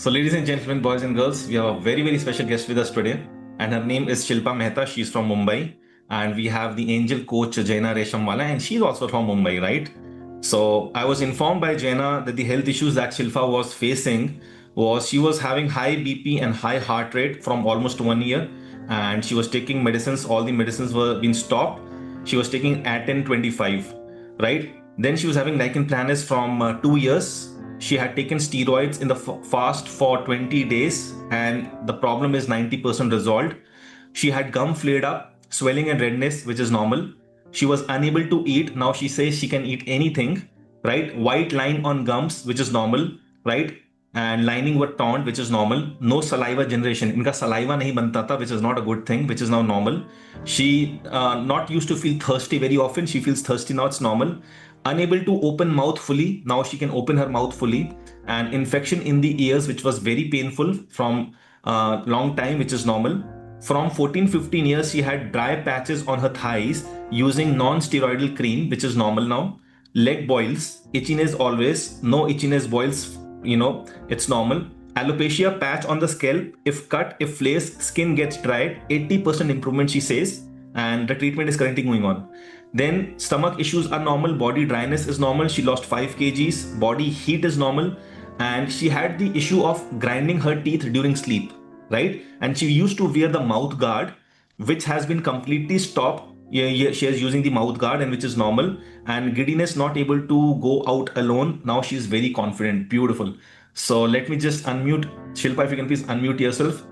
So, ladies and gentlemen, boys and girls, we have a very, very special guest with us today, and her name is Shilpa Mehta. She's from Mumbai, and we have the angel coach Jaina Reshamwala, and she's also from Mumbai, right? So, I was informed by Jaina that the health issues that Shilpa was facing was she was having high BP and high heart rate from almost 1 year, and she was taking medicines. All the medicines were being stopped. She was taking Aten 25, right? Then she was having lichen planus from 2 years. She had taken steroids in the fast for 20 days, and the problem is 90% resolved. She had gum flared up, swelling and redness, which is normal. She was unable to eat. Now she says she can eat anything, right? White line on gums, which is normal, right? And lining were torn, which is normal. No saliva generation. Inka saliva nahi banta tha, which is not a good thing, which is now normal. She not used to feel thirsty very often. She feels thirsty now. It's normal. Unable to open mouth fully. Now she can open her mouth fully. And infection in the ears, which was very painful from long time, which is normal. From 14-15 years, she had dry patches on her thighs using non-steroidal cream, which is normal now. Leg boils, itchiness always, no itchiness boils, it's normal. Alopecia patch on the scalp, if cut, if flares, skin gets dried, 80% improvement, she says, and the treatment is currently going on. Then stomach issues are normal, body dryness is normal, she lost 5 kgs, body heat is normal, and she had the issue of grinding her teeth during sleep, right? And she used to wear the mouth guard, which has been completely stopped. Yeah, she is using the mouth guard, and which is normal. And giddiness, not able to go out alone. Now she is very confident. Beautiful. So let me just unmute. Shilpa, if you can please unmute yourself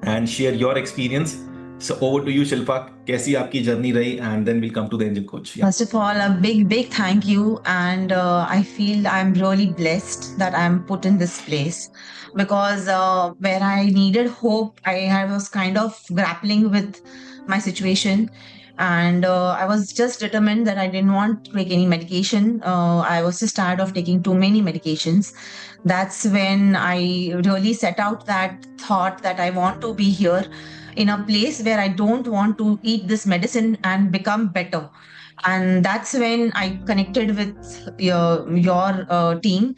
and share your experience. So over to you, Shilpa. कैसी आपकी journey रही? And then we'll come to the angel coach. First of all, a big thank you. And I feel I'm really blessed that I'm put in this place because where I needed hope, I was kind of grappling with my situation. And I was just determined that I didn't want to take any medication. I was just tired of taking too many medications. That's when I really set out that thought that I want to be here in a place where I don't want to eat this medicine and become better. And that's when I connected with your team,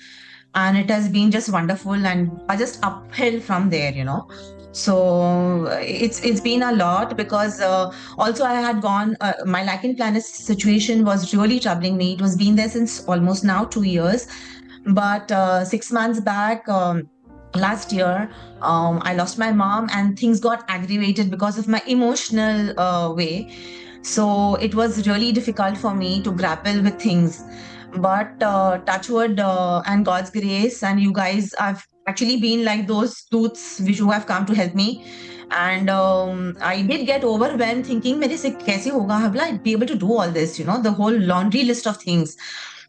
and it has been just wonderful and I just uphill from there. So it's been a lot because also I had gone my lichen planus situation was really troubling me. It was been there since almost now 2 years, but 6 months back. Last year I lost my mom and things got aggravated because of my emotional way. So it was really difficult for me to grapple with things, but touchwood and God's grace and you guys have actually been like those tooths which you have come to help me. And I did get overwhelmed thinking मेरे से कैसे होगा, how will I be able to do all this, the whole laundry list of things.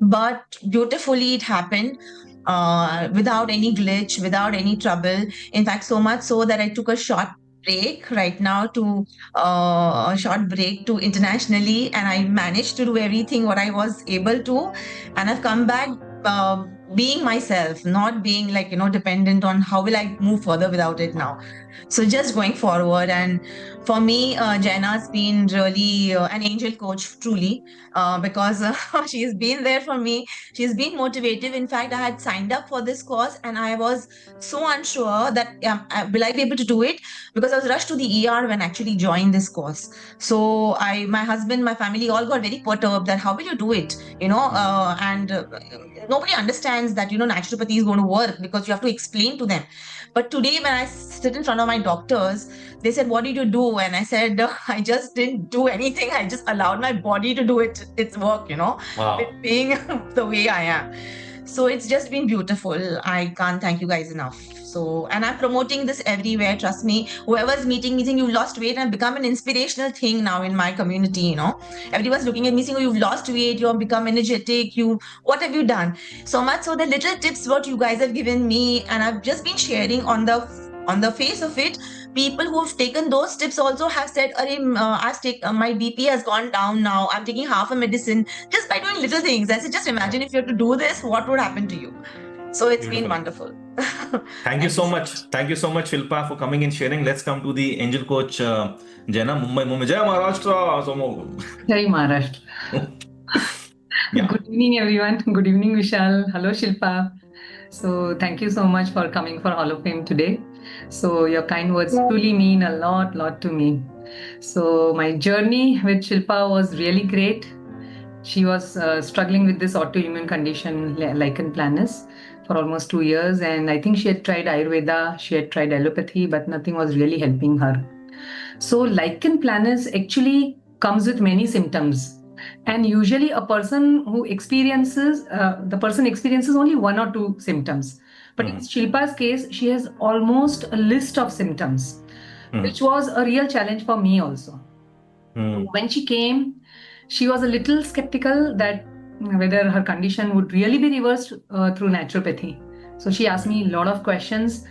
But beautifully it happened without any glitch, without any trouble. In fact, so much so that I took a short break right now to a short break to internationally, and I managed to do everything what I was able to, and I've come back being myself, not being like dependent on how will I move further without it now. So just going forward, and for me, Jaina's been really an angel coach truly because she's been there for me. She's been motivative. In fact, I had signed up for this course and I was so unsure that will I be able to do it, because I was rushed to the ER when I actually joined this course. So my husband, my family all got very perturbed that how will you do it, and nobody understands that naturopathy is going to work because you have to explain to them. But today when I sit in front of my doctors, they said, what did you do? And I said, I just didn't do anything. I just allowed my body to do its work, Wow. with being the way I am. So it's just been beautiful. I can't thank you guys enough. So, and I'm promoting this everywhere. Trust me, whoever's meeting me saying you've lost weight and become an inspirational thing now in my community. Everyone's looking at me saying, oh, you've lost weight, you've become energetic, what have you done? So much so the little tips what you guys have given me, and I've just been sharing on the face of it. People who have taken those tips also have said, my BP has gone down now. I'm taking half a medicine just by doing little things. I said, just imagine if you had to do this, what would happen to you? So it's been wonderful. Thank you so much. Thank you so much, Shilpa, for coming and sharing. Let's come to the angel coach, Jaina, Mumbai. Jai Maharashtra. Jai Maharashtra. Yeah. Good evening, everyone. Good evening, Vishal. Hello, Shilpa. So, thank you so much for coming for Hall of Fame today. So, your kind words truly mean a lot to me. So, my journey with Shilpa was really great. She was struggling with this autoimmune condition, lichen planus, for almost 2 years. And I think she had tried Ayurveda, she had tried allopathy, but nothing was really helping her. So, lichen planus actually comes with many symptoms. And usually, a person who experiences, the person experiences only one or two symptoms. But in Shilpa's case, she has almost a list of symptoms, which was a real challenge for me also. When she came, she was a little skeptical that whether her condition would really be reversed through naturopathy. So she asked me a lot of questions,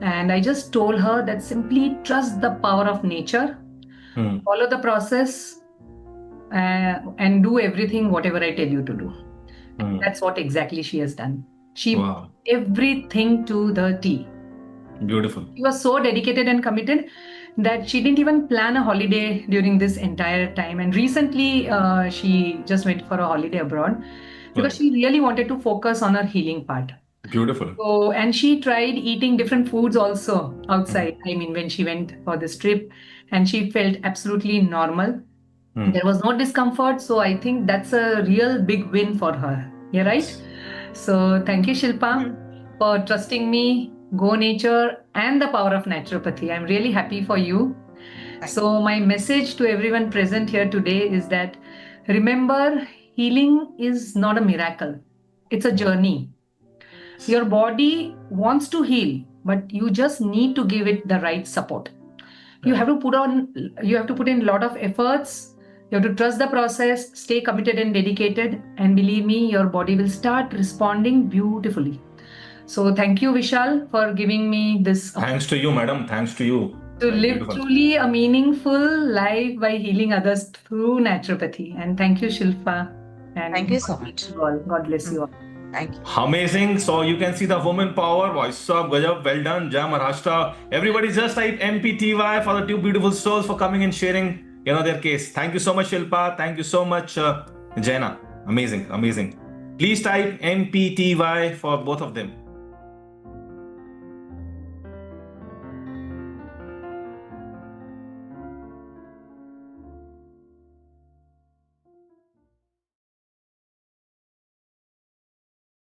and I just told her that simply trust the power of nature, follow the process, and do everything whatever I tell you to do. That's what exactly she has done. She Wow. everything to the T. Beautiful. She was so dedicated and committed that she didn't even plan a holiday during this entire time. And recently, she just went for a holiday abroad because she really wanted to focus on her healing part. Beautiful. So, and she tried eating different foods also outside. I mean, when she went for this trip, and she felt absolutely normal. There was no discomfort. So, I think that's a real big win for her. You're right. So, thank you, Shilpa, for trusting me, Go Nature, and the power of naturopathy. I'm really happy for you. So, my message to everyone present here today is that remember, healing is not a miracle, it's a journey. Your body wants to heal, but you just need to give it the right support. You have to put in a lot of efforts. You have to trust the process, stay committed and dedicated, and believe me, your body will start responding beautifully. So thank you, Vishal, for giving me this Thanks to you, madam. Thanks to you. to live Beautiful. truly a meaningful life by healing others through naturopathy. And thank you, Shilpa. And Thank you so God much. bless you all. God bless you all. Thank you. Amazing. So you can see the woman power. Voice of Gajab. Well done. Jai Maharashtra. Everybody just type MPTY for the two beautiful souls for coming and sharing, their case. Thank you so much, Shilpa. Thank you so much, Jaina. Amazing. Amazing. Please type MPTY for both of them.